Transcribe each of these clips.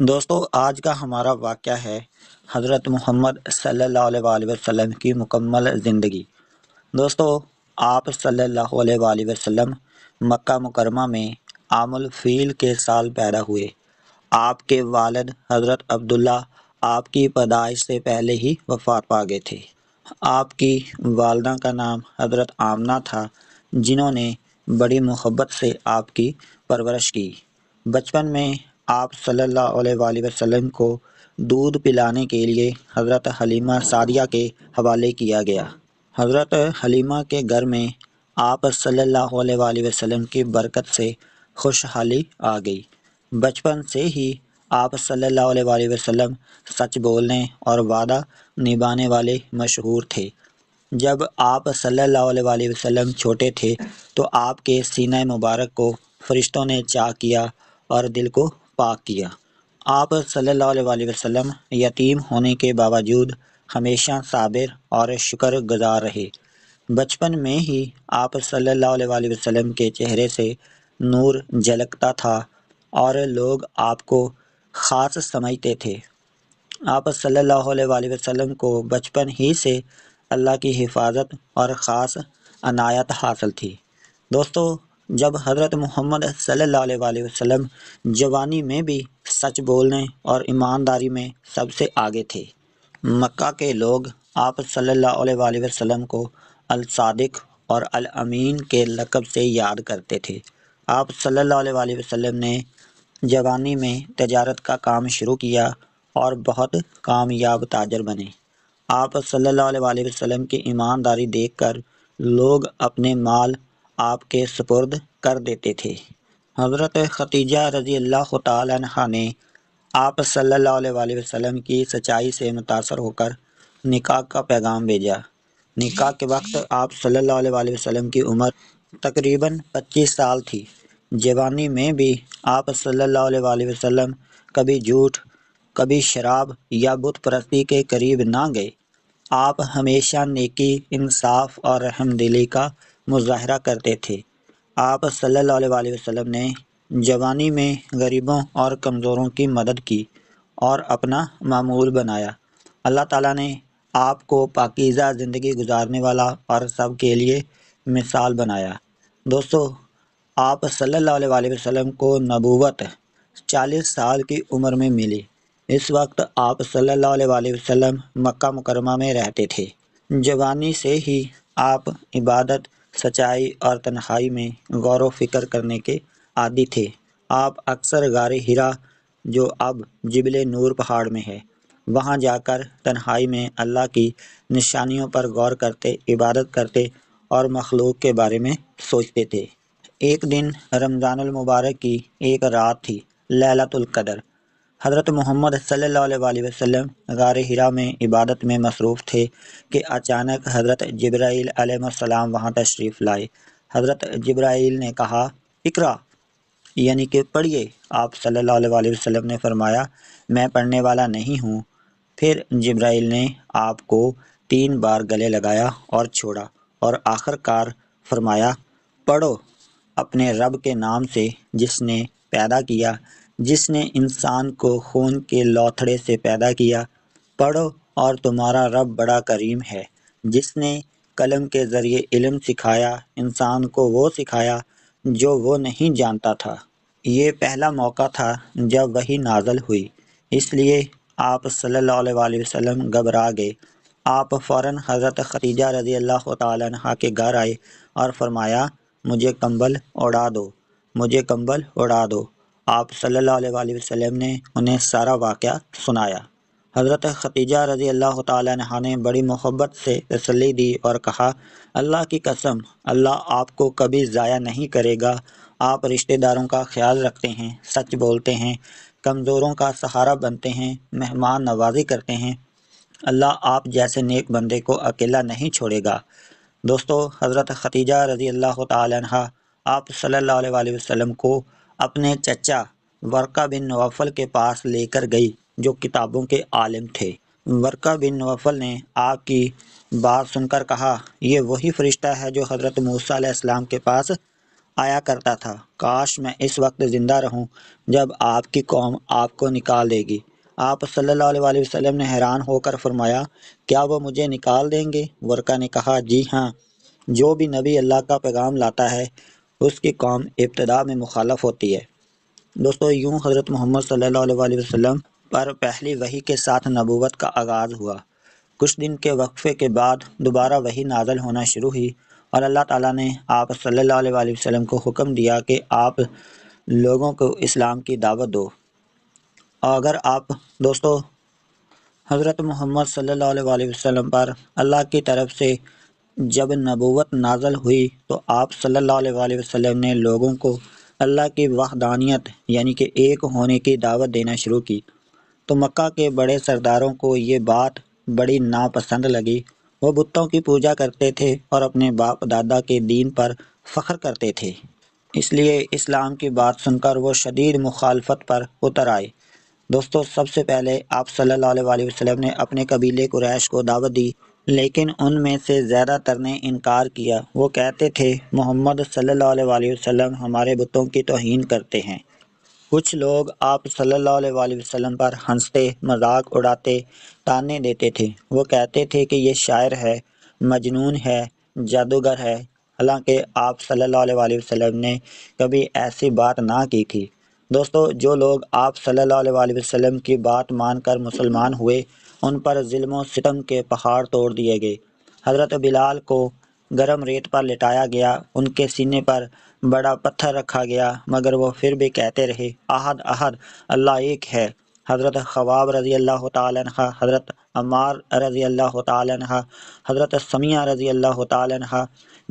دوستو آج کا ہمارا واقعہ ہے حضرت محمد صلی اللہ علیہ وآلہ وسلم کی مکمل زندگی۔ دوستو آپ صلی اللہ علیہ وآلہ وسلم مکہ مکرمہ میں عام الفیل کے سال پیدا ہوئے۔ آپ کے والد حضرت عبداللہ آپ کی پیدائش سے پہلے ہی وفات پا گئے تھے۔ آپ کی والدہ کا نام حضرت آمنہ تھا، جنہوں نے بڑی محبت سے آپ کی پرورش کی۔ بچپن میں آپ صلی اللہ علیہ وآلہ وسلم کو دودھ پلانے کے لیے حضرت حلیمہ سعدیہ کے حوالے کیا گیا۔ حضرت حلیمہ کے گھر میں آپ صلی اللہ علیہ وآلہ وسلم کی برکت سے خوشحالی آ گئی۔ بچپن سے ہی آپ صلی اللہ علیہ وآلہ وسلم سچ بولنے اور وعدہ نبھانے والے مشہور تھے۔ جب آپ صلی اللہ علیہ وآلہ وسلم چھوٹے تھے تو آپ کے سینہ مبارک کو فرشتوں نے چاک کیا اور دل کو پاک کیا۔ آپ صلی اللہ علیہ وآلہ وسلم یتیم ہونے کے باوجود ہمیشہ صابر اور شکر گزار رہے۔ بچپن میں ہی آپ صلی اللہ علیہ وآلہ وسلم کے چہرے سے نور جھلکتا تھا اور لوگ آپ کو خاص سمجھتے تھے۔ آپ صلی اللہ علیہ وآلہ وسلم کو بچپن ہی سے اللہ کی حفاظت اور خاص عنایت حاصل تھی۔ دوستو جب حضرت محمد صلی اللہ علیہ وآلہ وسلم جوانی میں بھی سچ بولنے اور ایمانداری میں سب سے آگے تھے۔ مکہ کے لوگ آپ صلی اللہ علیہ وآلہ وسلم کو الصادق اور الامین کے لقب سے یاد کرتے تھے۔ آپ صلی اللہ علیہ وآلہ وسلم نے جوانی میں تجارت کا کام شروع کیا اور بہت کامیاب تاجر بنے۔ آپ صلی اللہ علیہ وآلہ وسلم کی ایمانداری دیکھ کر لوگ اپنے مال آپ کے سپرد کر دیتے تھے۔ حضرت خدیجہ رضی اللہ تعالی عنہا نے آپ صلی اللہ علیہ وآلہ وسلم کی سچائی سے متاثر ہو کر نکاح کا پیغام بھیجا۔ نکاح کے وقت آپ صلی اللہ علیہ وآلہ وسلم کی عمر تقریباً 25 سال تھی۔ جوانی میں بھی آپ صلی اللہ علیہ وآلہ وسلم کبھی جھوٹ، کبھی شراب یا بت پرستی کے قریب نہ گئے۔ آپ ہمیشہ نیکی، انصاف اور رحم دلی کا مظاہرہ کرتے تھے۔ آپ صلی اللہ علیہ وآلہ وسلم نے جوانی میں غریبوں اور کمزوروں کی مدد کی اور اپنا معمول بنایا۔ اللہ تعالیٰ نے آپ کو پاکیزہ زندگی گزارنے والا اور سب کے لیے مثال بنایا۔ دوستو آپ صلی اللہ علیہ وآلہ وسلم کو نبوت 40 سال کی عمر میں ملی۔ اس وقت آپ صلی اللہ علیہ وآلہ وسلم مکہ مکرمہ میں رہتے تھے۔ جوانی سے ہی آپ عبادت، سچائی اور تنہائی میں غور و فکر کرنے کے عادی تھے۔ آپ اکثر غار حرا، جو اب جبل نور پہاڑ میں ہے، وہاں جا کر تنہائی میں اللہ کی نشانیوں پر غور کرتے، عبادت کرتے اور مخلوق کے بارے میں سوچتے تھے۔ ایک دن رمضان المبارک کی ایک رات تھی، لیلۃ القدر۔ حضرت محمد صلی اللہ علیہ وآلہ وسلم غار حرا میں عبادت میں مصروف تھے کہ اچانک حضرت جبرائیل علیہ السلام وہاں تشریف لائے۔ حضرت جبرائیل نے کہا، اقرا، یعنی کہ پڑھیے۔ آپ صلی اللہ علیہ وآلہ وسلم نے فرمایا، میں پڑھنے والا نہیں ہوں۔ پھر جبرائیل نے آپ کو 3 بار گلے لگایا اور چھوڑا اور آخر کار فرمایا، پڑھو اپنے رب کے نام سے جس نے پیدا کیا، جس نے انسان کو خون کے لوتھڑے سے پیدا کیا۔ پڑھو اور تمہارا رب بڑا کریم ہے، جس نے قلم کے ذریعے علم سکھایا، انسان کو وہ سکھایا جو وہ نہیں جانتا تھا۔ یہ پہلا موقع تھا جب وحی نازل ہوئی، اس لیے آپ صلی اللہ علیہ وآلہ وسلم گھبرا گئے۔ آپ فوراً حضرت خدیجہ رضی اللہ تعالی عنہا کے گھر آئے اور فرمایا، مجھے کمبل اڑا دو، مجھے کمبل اڑا دو۔ آپ صلی اللہ علیہ وآلہ وسلم نے انہیں سارا واقعہ سنایا۔ حضرت خدیجہ رضی اللہ تعالی عنہا نے بڑی محبت سے تسلی دی اور کہا، اللہ کی قسم، اللہ آپ کو کبھی ضائع نہیں کرے گا۔ آپ رشتہ داروں کا خیال رکھتے ہیں، سچ بولتے ہیں، کمزوروں کا سہارا بنتے ہیں، مہمان نوازی کرتے ہیں۔ اللہ آپ جیسے نیک بندے کو اکیلا نہیں چھوڑے گا۔ دوستو حضرت خدیجہ رضی اللہ تعالی عنہا آپ صلی اللہ علیہ وآلہ وسلم کو اپنے چچا ورقہ بن نوفل کے پاس لے کر گئی، جو کتابوں کے عالم تھے۔ ورقہ بن نوفل نے آپ کی بات سن کر کہا، یہ وہی فرشتہ ہے جو حضرت موسیٰ علیہ السلام کے پاس آیا کرتا تھا، کاش میں اس وقت زندہ رہوں جب آپ کی قوم آپ کو نکال دے گی۔ آپ صلی اللہ علیہ وآلہ وسلم نے حیران ہو کر فرمایا، کیا وہ مجھے نکال دیں گے؟ ورقہ نے کہا، جی ہاں، جو بھی نبی اللہ کا پیغام لاتا ہے اس کی قوم ابتدا میں مخالف ہوتی ہے۔ دوستو، یوں حضرت محمد صلی اللہ علیہ وآلہ وسلم پر پہلی وحی کے ساتھ نبوت کا آغاز ہوا۔ کچھ دن کے وقفے کے بعد دوبارہ وحی نازل ہونا شروع ہوئی اور اللہ تعالیٰ نے آپ صلی اللہ علیہ وآلہ وسلم کو حکم دیا کہ آپ لوگوں کو اسلام کی دعوت دو۔ اگر آپ دوستو حضرت محمد صلی اللہ علیہ وآلہ وسلم پر اللہ کی طرف سے جب نبوت نازل ہوئی تو آپ صلی اللہ علیہ وآلہ وسلم نے لوگوں کو اللہ کی وحدانیت یعنی کہ ایک ہونے کی دعوت دینا شروع کی، تو مکہ کے بڑے سرداروں کو یہ بات بڑی ناپسند لگی۔ وہ بتوں کی پوجا کرتے تھے اور اپنے باپ دادا کے دین پر فخر کرتے تھے، اس لیے اسلام کی بات سن کر وہ شدید مخالفت پر اتر آئے۔ دوستو، سب سے پہلے آپ صلی اللہ علیہ وآلہ وسلم نے اپنے قبیلے قریش کو دعوت دی، لیکن ان میں سے زیادہ تر نے انکار کیا۔ وہ کہتے تھے، محمد صلی اللہ علیہ وآلہ وسلم ہمارے بتوں کی توہین کرتے ہیں۔ کچھ لوگ آپ صلی اللہ علیہ وآلہ وسلم پر ہنستے، مذاق اڑاتے، طعنے دیتے تھے۔ وہ کہتے تھے کہ یہ شاعر ہے، مجنون ہے، جادوگر ہے، حالانکہ آپ صلی اللہ علیہ وآلہ وسلم نے کبھی ایسی بات نہ کی تھی۔ دوستو، جو لوگ آپ صلی اللہ علیہ وآلہ وسلم کی بات مان کر مسلمان ہوئے، ان پر ظلم و ستم کے پہاڑ توڑ دیے گئے۔ حضرت بلال کو گرم ریت پر لٹایا گیا، ان کے سینے پر بڑا پتھر رکھا گیا، مگر وہ پھر بھی کہتے رہے، احد احد، اللہ ایک ہے۔ حضرت خباب رضی اللہ تعالیٰ عنہ، حضرت عمار رضی اللہ تعالیٰ عنہ، حضرت سمیہ رضی اللہ تعالیٰ عنہ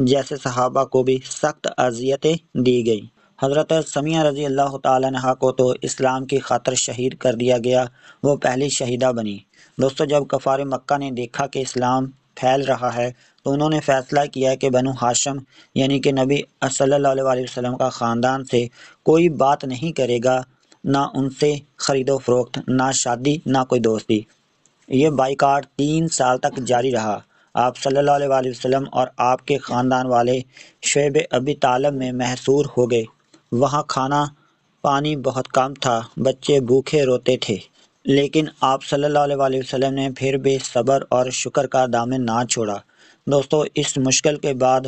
جیسے صحابہ کو بھی سخت اذیتیں دی گئیں۔ حضرت سمیہ رضی اللہ تعالیٰ عنہ کو تو اسلام کی خاطر شہید کر دیا گیا، وہ پہلی شہیدہ بنی۔ دوستو، جب کفار مکہ نے دیکھا کہ اسلام پھیل رہا ہے تو انہوں نے فیصلہ کیا کہ بنو ہاشم یعنی کہ نبی صلی اللہ علیہ وآلہ وسلم کا خاندان سے کوئی بات نہیں کرے گا، نہ ان سے خرید و فروخت، نہ شادی، نہ کوئی دوستی۔ یہ بائیکاٹ 3 سال تک جاری رہا۔ آپ صلی اللہ علیہ وآلہ وسلم اور آپ کے خاندان والے شعیب ابی طالب میں محصور ہو گئے۔ وہاں کھانا پانی بہت کم تھا، بچے بھوکے روتے تھے، لیکن آپ صلی اللہ علیہ وآلہ وسلم نے پھر بھی صبر اور شکر کا دامن نہ چھوڑا۔ دوستو، اس مشکل کے بعد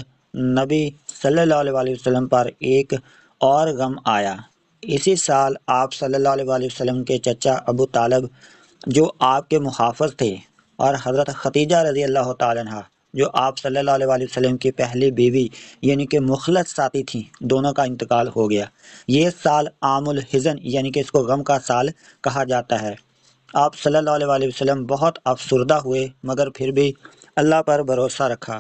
نبی صلی اللہ علیہ وآلہ وسلم پر ایک اور غم آیا۔ اسی سال آپ صلی اللہ علیہ وآلہ وسلم کے چچا ابو طالب جو آپ کے محافظ تھے، اور حضرت ختیجہ رضی اللہ تعالیٰ عنہ جو آپ صلی اللہ علیہ وآلہ وسلم کی پہلی بیوی یعنی کہ مخلص ساتھی تھیں، دونوں کا انتقال ہو گیا۔ یہ سال عام الحزن یعنی کہ اس کو غم کا سال کہا جاتا ہے۔ آپ صلی اللہ علیہ وآلہ وسلم بہت افسردہ ہوئے، مگر پھر بھی اللہ پر بھروسہ رکھا۔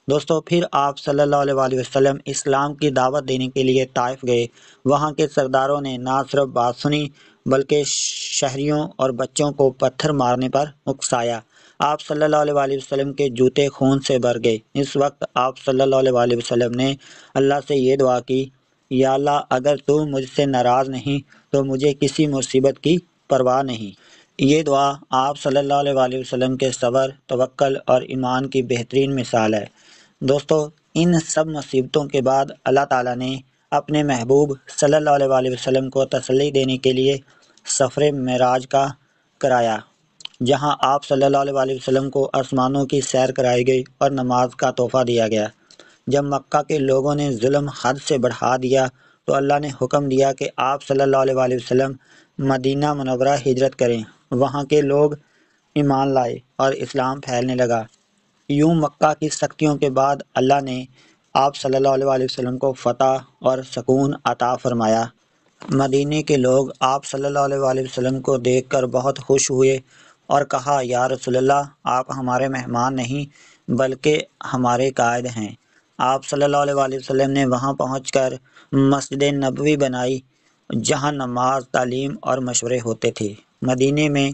دوستو، پھر آپ صلی اللہ علیہ وآلہ وسلم اسلام کی دعوت دینے کے لیے طائف گئے۔ وہاں کے سرداروں نے نہ صرف بات سنی بلکہ شہریوں اور بچوں کو پتھر مارنے پر اکسایا۔ آپ صلی اللہ علیہ وآلہ وسلم کے جوتے خون سے بھر گئے۔ اس وقت آپ صلی اللہ علیہ وآلہ وسلم نے اللہ سے یہ دعا کی، یا اللہ، اگر تو مجھ سے ناراض نہیں تو مجھے کسی مصیبت کی پرواہ نہیں۔ یہ دعا آپ صلی اللہ علیہ وآلہ وسلم کے صبر، توکل اور ایمان کی بہترین مثال ہے۔ دوستو، ان سب مصیبتوں کے بعد اللہ تعالیٰ نے اپنے محبوب صلی اللہ علیہ وآلہ وسلم کو تسلی دینے کے لیے سفر معراج کا کرایا، جہاں آپ صلی اللہ علیہ وآلہ وسلم کو آسمانوں کی سیر کرائی گئی اور نماز کا تحفہ دیا گیا۔ جب مکہ کے لوگوں نے ظلم حد سے بڑھا دیا تو اللہ نے حکم دیا کہ آپ صلی اللہ علیہ وآلہ وسلم مدینہ منورہ ہجرت کریں۔ وہاں کے لوگ ایمان لائے اور اسلام پھیلنے لگا۔ یوں مکہ کی سختیوں کے بعد اللہ نے آپ صلی اللہ علیہ وآلہ وسلم کو فتح اور سکون عطا فرمایا۔ مدینے کے لوگ آپ صلی اللہ علیہ وآلہ وسلم کو دیکھ کر بہت خوش ہوئے اور کہا، یا رسول اللہ، آپ ہمارے مہمان نہیں بلکہ ہمارے قائد ہیں۔ آپ صلی اللہ علیہ وآلہ وسلم نے وہاں پہنچ کر مسجد نبوی بنائی، جہاں نماز، تعلیم اور مشورے ہوتے تھے۔ مدینے میں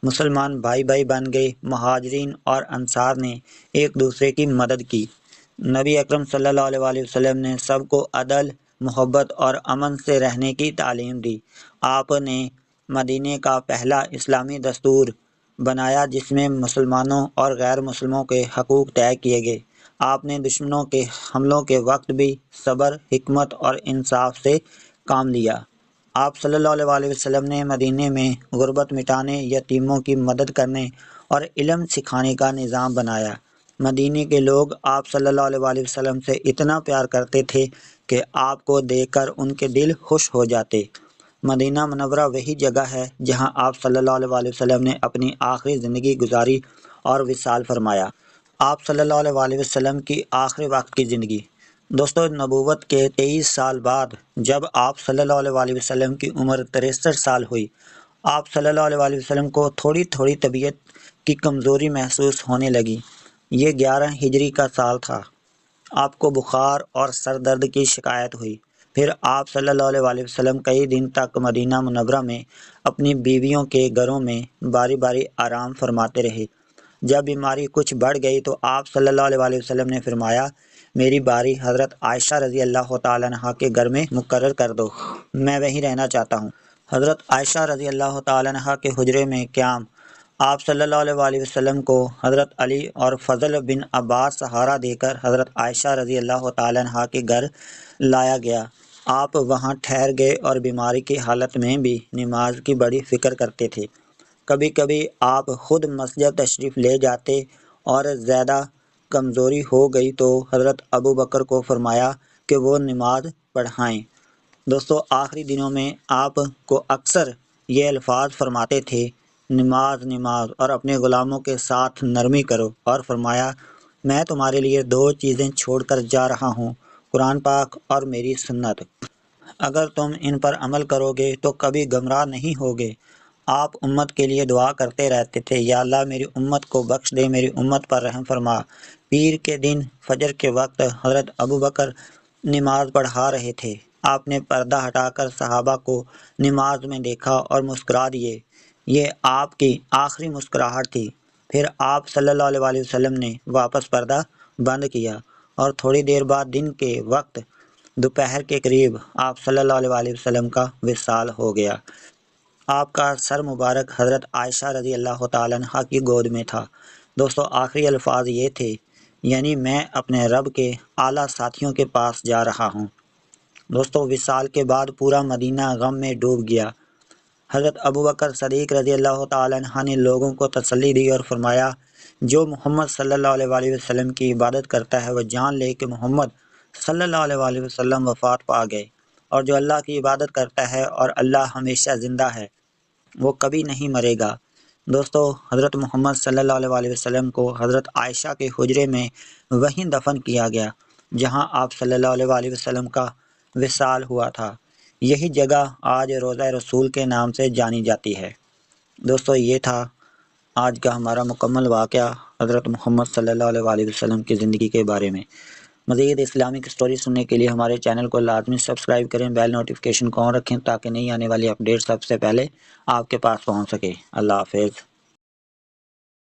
مسلمان بھائی بھائی بن گئے۔ مہاجرین اور انصار نے ایک دوسرے کی مدد کی۔ نبی اکرم صلی اللہ علیہ وآلہ وسلم نے سب کو عدل، محبت اور امن سے رہنے کی تعلیم دی۔ آپ نے مدینے کا پہلا اسلامی دستور بنایا جس میں مسلمانوں اور غیر مسلموں کے حقوق طے کیے گئے۔ آپ نے دشمنوں کے حملوں کے وقت بھی صبر، حکمت اور انصاف سے کام لیا۔ آپ صلی اللہ علیہ وسلم نے مدینے میں غربت مٹانے، یتیموں کی مدد کرنے اور علم سکھانے کا نظام بنایا۔ مدینے کے لوگ آپ صلی اللہ علیہ وسلم سے اتنا پیار کرتے تھے کہ آپ کو دیکھ کر ان کے دل خوش ہو جاتے۔ مدینہ منورہ وہی جگہ ہے جہاں آپ صلی اللہ علیہ وسلم نے اپنی آخری زندگی گزاری اور وصال فرمایا۔ آپ صلی اللہ علیہ وسلم کی آخری وقت کی زندگی۔ دوستو، نبوت کے 23 سال بعد جب آپ صلی اللہ علیہ وسلم کی عمر 63 سال ہوئی، آپ صلی اللہ علیہ وسلم کو تھوڑی تھوڑی طبیعت کی کمزوری محسوس ہونے لگی۔ یہ 11 ہجری کا سال تھا۔ آپ کو بخار اور سر درد کی شکایت ہوئی۔ پھر آپ صلی اللہ علیہ وسلم کئی دن تک مدینہ منورہ میں اپنی بیویوں کے گھروں میں باری باری آرام فرماتے رہے۔ جب بیماری کچھ بڑھ گئی تو آپ صلی اللہ علیہ وسلم نے فرمایا، میری باری حضرت عائشہ رضی اللہ تعالیٰ عنہ کے گھر میں مقرر کر دو، میں وہیں رہنا چاہتا ہوں۔ حضرت عائشہ رضی اللہ تعالیٰ عنہ کے حجرے میں قیام۔ آپ صلی اللہ علیہ وسلم کو حضرت علی اور فضل بن عباس سہارا دے کر حضرت عائشہ رضی اللہ تعالیٰ عنہ کے گھر لایا گیا۔ آپ وہاں ٹھہر گئے اور بیماری کی حالت میں بھی نماز کی بڑی فکر کرتے تھے۔ کبھی کبھی آپ خود مسجد تشریف لے جاتے اور زیادہ کمزوری ہو گئی تو حضرت ابو بکر کو فرمایا کہ وہ نماز پڑھائیں۔ دوستو، آخری دنوں میں آپ کو اکثر یہ الفاظ فرماتے تھے، نماز نماز اور اپنے غلاموں کے ساتھ نرمی کرو، اور فرمایا، میں تمہارے لیے 2 چیزیں چھوڑ کر جا رہا ہوں، قرآن پاک اور میری سنت۔ اگر تم ان پر عمل کرو گے تو کبھی گمراہ نہیں ہوگے۔ آپ امت کے لیے دعا کرتے رہتے تھے، یا اللہ میری امت کو بخش دے، میری امت پر رحم فرما۔ پیر کے دن فجر کے وقت حضرت ابو بکر نماز پڑھا رہے تھے۔ آپ نے پردہ ہٹا کر صحابہ کو نماز میں دیکھا اور مسکرا دیے۔ یہ آپ کی آخری مسکراہٹ تھی۔ پھر آپ صلی اللہ علیہ وسلم نے واپس پردہ بند کیا اور تھوڑی دیر بعد دن کے وقت دوپہر کے قریب آپ صلی اللہ علیہ وسلم کا وصال ہو گیا۔ آپ کا سر مبارک حضرت عائشہ رضی اللہ تعالیٰ عنہ کی گود میں تھا۔ دوستو، آخری الفاظ یہ تھے، یعنی میں اپنے رب کے اعلیٰ ساتھیوں کے پاس جا رہا ہوں۔ دوستو، وصال کے بعد پورا مدینہ غم میں ڈوب گیا۔ حضرت ابو بکر صدیق رضی اللہ تعالیٰ عنہ نے لوگوں کو تسلی دی اور فرمایا، جو محمد صلی اللہ علیہ وسلم کی عبادت کرتا ہے وہ جان لے کہ محمد صلی اللہ علیہ وسلم وفات پا گئے، اور جو اللہ کی عبادت کرتا ہے اور اللہ ہمیشہ زندہ ہے، وہ کبھی نہیں مرے گا۔ دوستو، حضرت محمد صلی اللہ علیہ وسلم کو حضرت عائشہ کے حجرے میں وہیں دفن کیا گیا جہاں آپ صلی اللہ علیہ وسلم کا وصال ہوا تھا۔ یہی جگہ آج روضہ رسول کے نام سے جانی جاتی ہے۔ دوستو، یہ تھا آج کا ہمارا مکمل واقعہ حضرت محمد صلی اللہ علیہ وسلم کی زندگی کے بارے میں۔ مزید اسلامک سٹوری سننے کے لیے ہمارے چینل کو لازمی سبسکرائب کریں، بیل نوٹیفیکیشن کو آن رکھیں تاکہ نئی آنے والی اپڈیٹ سب سے پہلے آپ کے پاس پہنچ سکے۔ اللہ حافظ۔